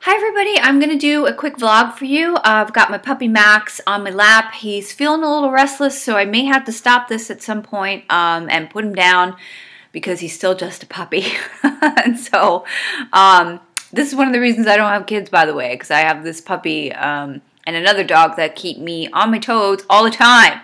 Hi everybody, I'm going to do a quick vlog for you. I've got my puppy Max on my lap. He's feeling a little restless, so I may have to stop this at some point and put him down because he's still just a puppy. And so this is one of the reasons I don't have kids, by the way, because I have this puppy and another dog that keep me on my toes all the time.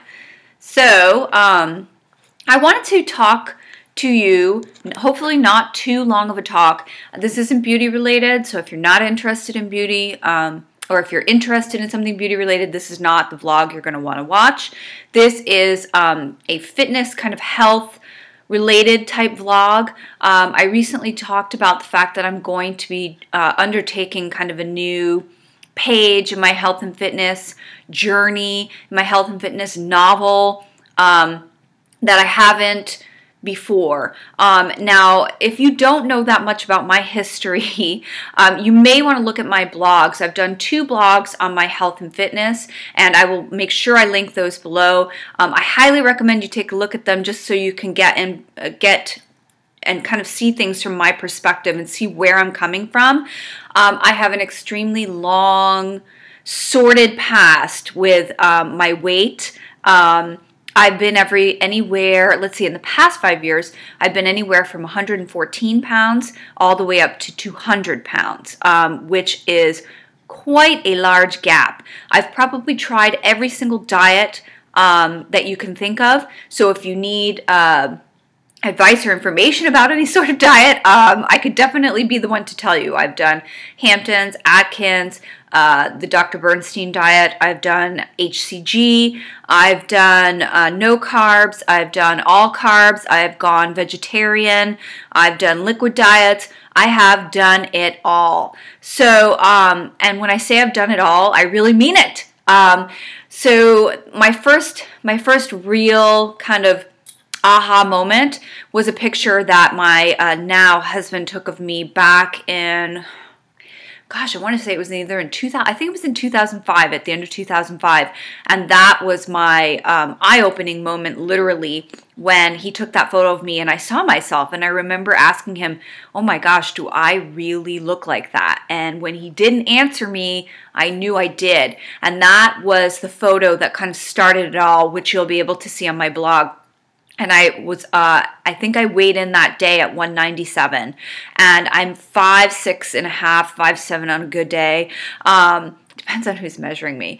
So I wanted to talk to you, hopefully not too long of a talk. This isn't beauty related, so if you're not interested in beauty, or if you're interested in something beauty related, this is not the vlog you're going to want to watch. This is a fitness kind of health related type vlog. I recently talked about the fact that I'm going to be undertaking kind of a new page in my health and fitness journey, my health and fitness novel that I haven't before. Now, if you don't know that much about my history, you may want to look at my blogs. I've done 2 blogs on my health and fitness, and I will make sure I link those below. I highly recommend you take a look at them just so you can get and kind of see things from my perspective and see where I'm coming from. I have an extremely long, sordid past with my weight. I've been anywhere, let's see, in the past 5 years, I've been anywhere from 114 pounds all the way up to 200 pounds, which is quite a large gap. I've probably tried every single diet that you can think of. So if you need advice or information about any sort of diet, I could definitely be the one to tell you. I've done Hamptons, Atkins, the Dr. Bernstein diet, I've done HCG, I've done no carbs, I've done all carbs, I've gone vegetarian, I've done liquid diets, I have done it all. So, and when I say I've done it all, I really mean it. So my first real kind of aha moment was a picture that my now husband took of me back in, gosh, I want to say it was either in 2000, I think it was in 2005, at the end of 2005, and that was my eye-opening moment, literally, when he took that photo of me and I saw myself, and I remember asking him, oh my gosh, do I really look like that? And when he didn't answer me, I knew I did, and that was the photo that kind of started it all, which you'll be able to see on my blog. And I was, I think I weighed in that day at 197, and I'm 5'6" and a half, 5'7" on a good day. Depends on who's measuring me.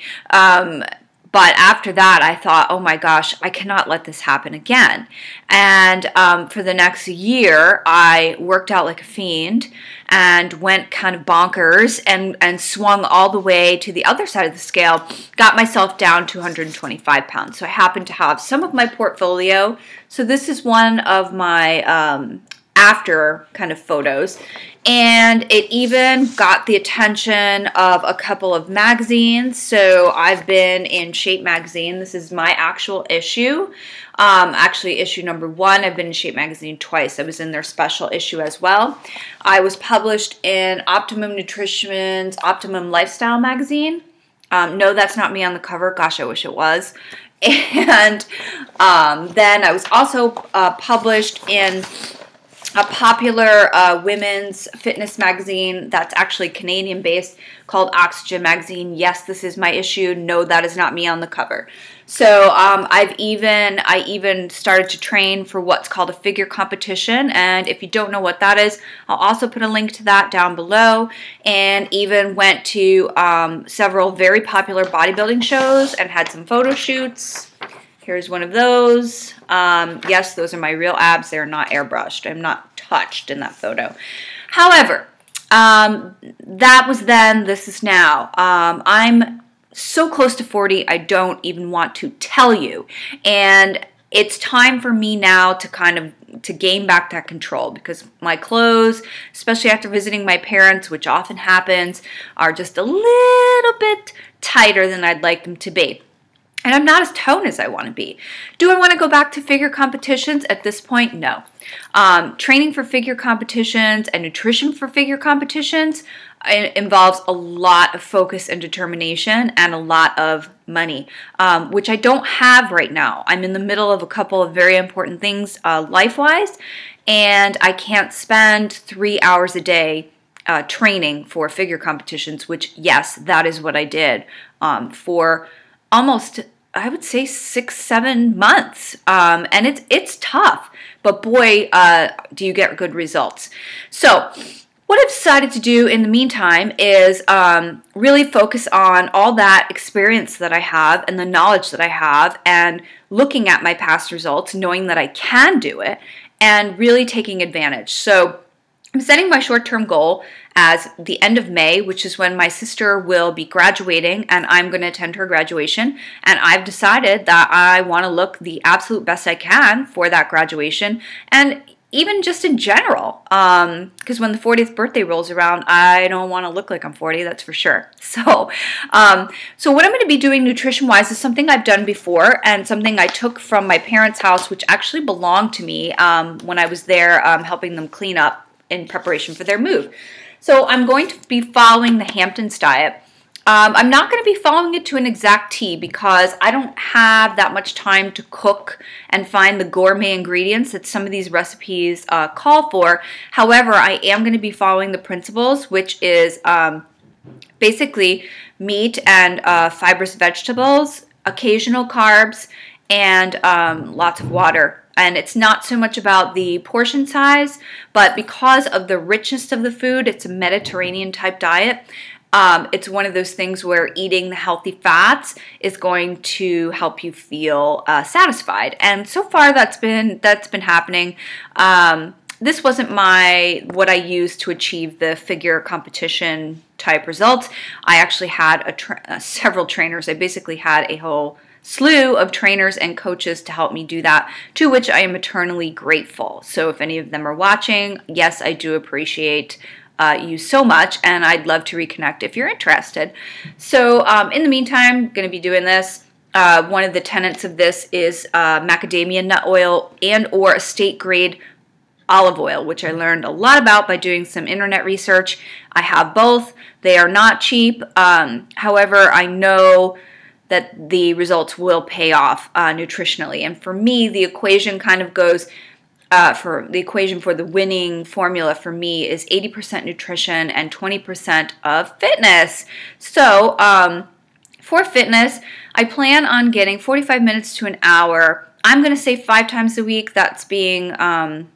But after that, I thought, oh my gosh, I cannot let this happen again. And for the next year, I worked out like a fiend and went kind of bonkers and swung all the way to the other side of the scale, got myself down to 125 pounds. So I happened to have some of my portfolio. So this is one of my after kind of photos, and it even got the attention of a couple of magazines. So I've been in Shape magazine. This is my actual issue, actually issue number 1. I've been in Shape magazine twice. I was in their special issue as well. I was published in Optimum Nutrition's Optimum Lifestyle magazine. No, that's not me on the cover. Gosh, I wish it was. And then I was also published in a popular women's fitness magazine that's actually Canadian based called Oxygen magazine. Yes, this is my issue. No, that is not me on the cover. So I even started to train for what's called a figure competition, and if you don't know what that is, I'll also put a link to that down below, and even went to several very popular bodybuilding shows and had some photo shoots. Here's one of those. Yes, those are my real abs. They're not airbrushed. I'm not touched in that photo. However, that was then, this is now. I'm so close to 40, I don't even want to tell you. And it's time for me now to kind of gain back that control, because my clothes, especially after visiting my parents, which often happens, are just a little bit tighter than I'd like them to be. And I'm not as toned as I want to be. Do I want to go back to figure competitions? At this point, no. Training for figure competitions and nutrition for figure competitions involves a lot of focus and determination and a lot of money, which I don't have right now. I'm in the middle of a couple of very important things life-wise, and I can't spend 3 hours a day training for figure competitions, which, yes, that is what I did for almost, I would say, 6-7 months. And it's tough, but boy, do you get good results. So what I've decided to do in the meantime is really focus on all that experience that I have and the knowledge that I have, and looking at my past results, knowing that I can do it, and really taking advantage. So I'm setting my short-term goal as the end of May, which is when my sister will be graduating, and I'm going to attend her graduation. And I've decided that I want to look the absolute best I can for that graduation, and even just in general, because when the 40th birthday rolls around, I don't want to look like I'm 40, that's for sure. So what I'm going to be doing nutrition-wise is something I've done before, and something I took from my parents' house, which actually belonged to me when I was there helping them clean up in preparation for their move. So I'm going to be following the Hamptons Diet. I'm not going to be following it to an exact T because I don't have that much time to cook and find the gourmet ingredients that some of these recipes call for. However, I am going to be following the principles, which is basically meat and fibrous vegetables, occasional carbs, and lots of water. And it's not so much about the portion size, but because of the richness of the food, it's a Mediterranean type diet. It's one of those things where eating the healthy fats is going to help you feel satisfied, and so far that's been happening. This wasn't what I used to achieve the figure competition type results. I actually had several trainers. I basically had a whole slew of trainers and coaches to help me do that, to which I am eternally grateful. So if any of them are watching, yes, I do appreciate you so much, and I'd love to reconnect if you're interested. So in the meantime, I'm going to be doing this. One of the tenets of this is macadamia nut oil and or estate grade olive oil, which I learned a lot about by doing some internet research. I have both. They are not cheap. However, I know that the results will pay off nutritionally. And for me, the equation kind of goes, for the winning formula for me is 80% nutrition and 20% of fitness. So for fitness, I plan on getting 45 minutes to an hour. I'm going to say 5 times a week. That's being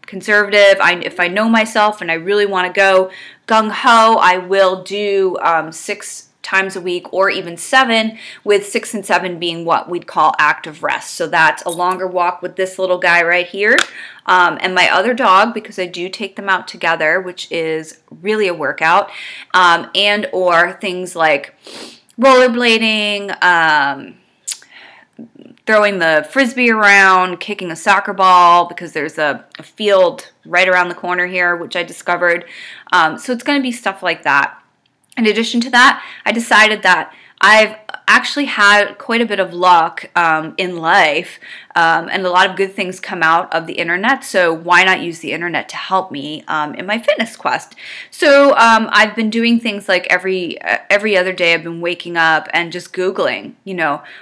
conservative. If I know myself and I really want to go gung-ho, I will do 6 times a week, or even 7, with 6 and 7 being what we'd call active rest. So that's a longer walk with this little guy right here, and my other dog, because I do take them out together, which is really a workout, and or things like rollerblading, throwing the frisbee around, kicking a soccer ball, because there's a field right around the corner here, which I discovered. So it's going to be stuff like that. In addition to that, I decided that I've actually had quite a bit of luck in life, and a lot of good things come out of the internet, so why not use the internet to help me in my fitness quest? So I've been doing things like every other day I've been waking up and just Googling,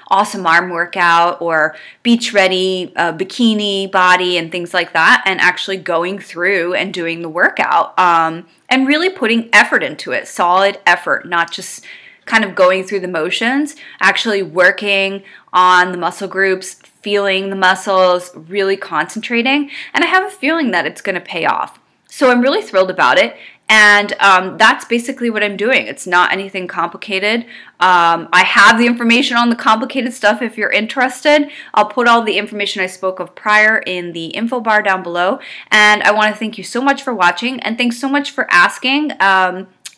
awesome arm workout or beach ready bikini body and things like that, and actually going through and doing the workout and really putting effort into it, solid effort, not just kind of going through the motions, actually working on the muscle groups, feeling the muscles, really concentrating, and I have a feeling that it's going to pay off. So I'm really thrilled about it, and that's basically what I'm doing. It's not anything complicated. I have the information on the complicated stuff if you're interested. I'll put all the information I spoke of prior in the info bar down below, and I want to thank you so much for watching, and thanks so much for asking.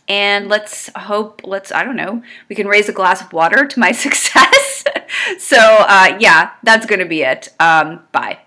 And I don't know, we can raise a glass of water to my success. So yeah, that's going to be it. Bye.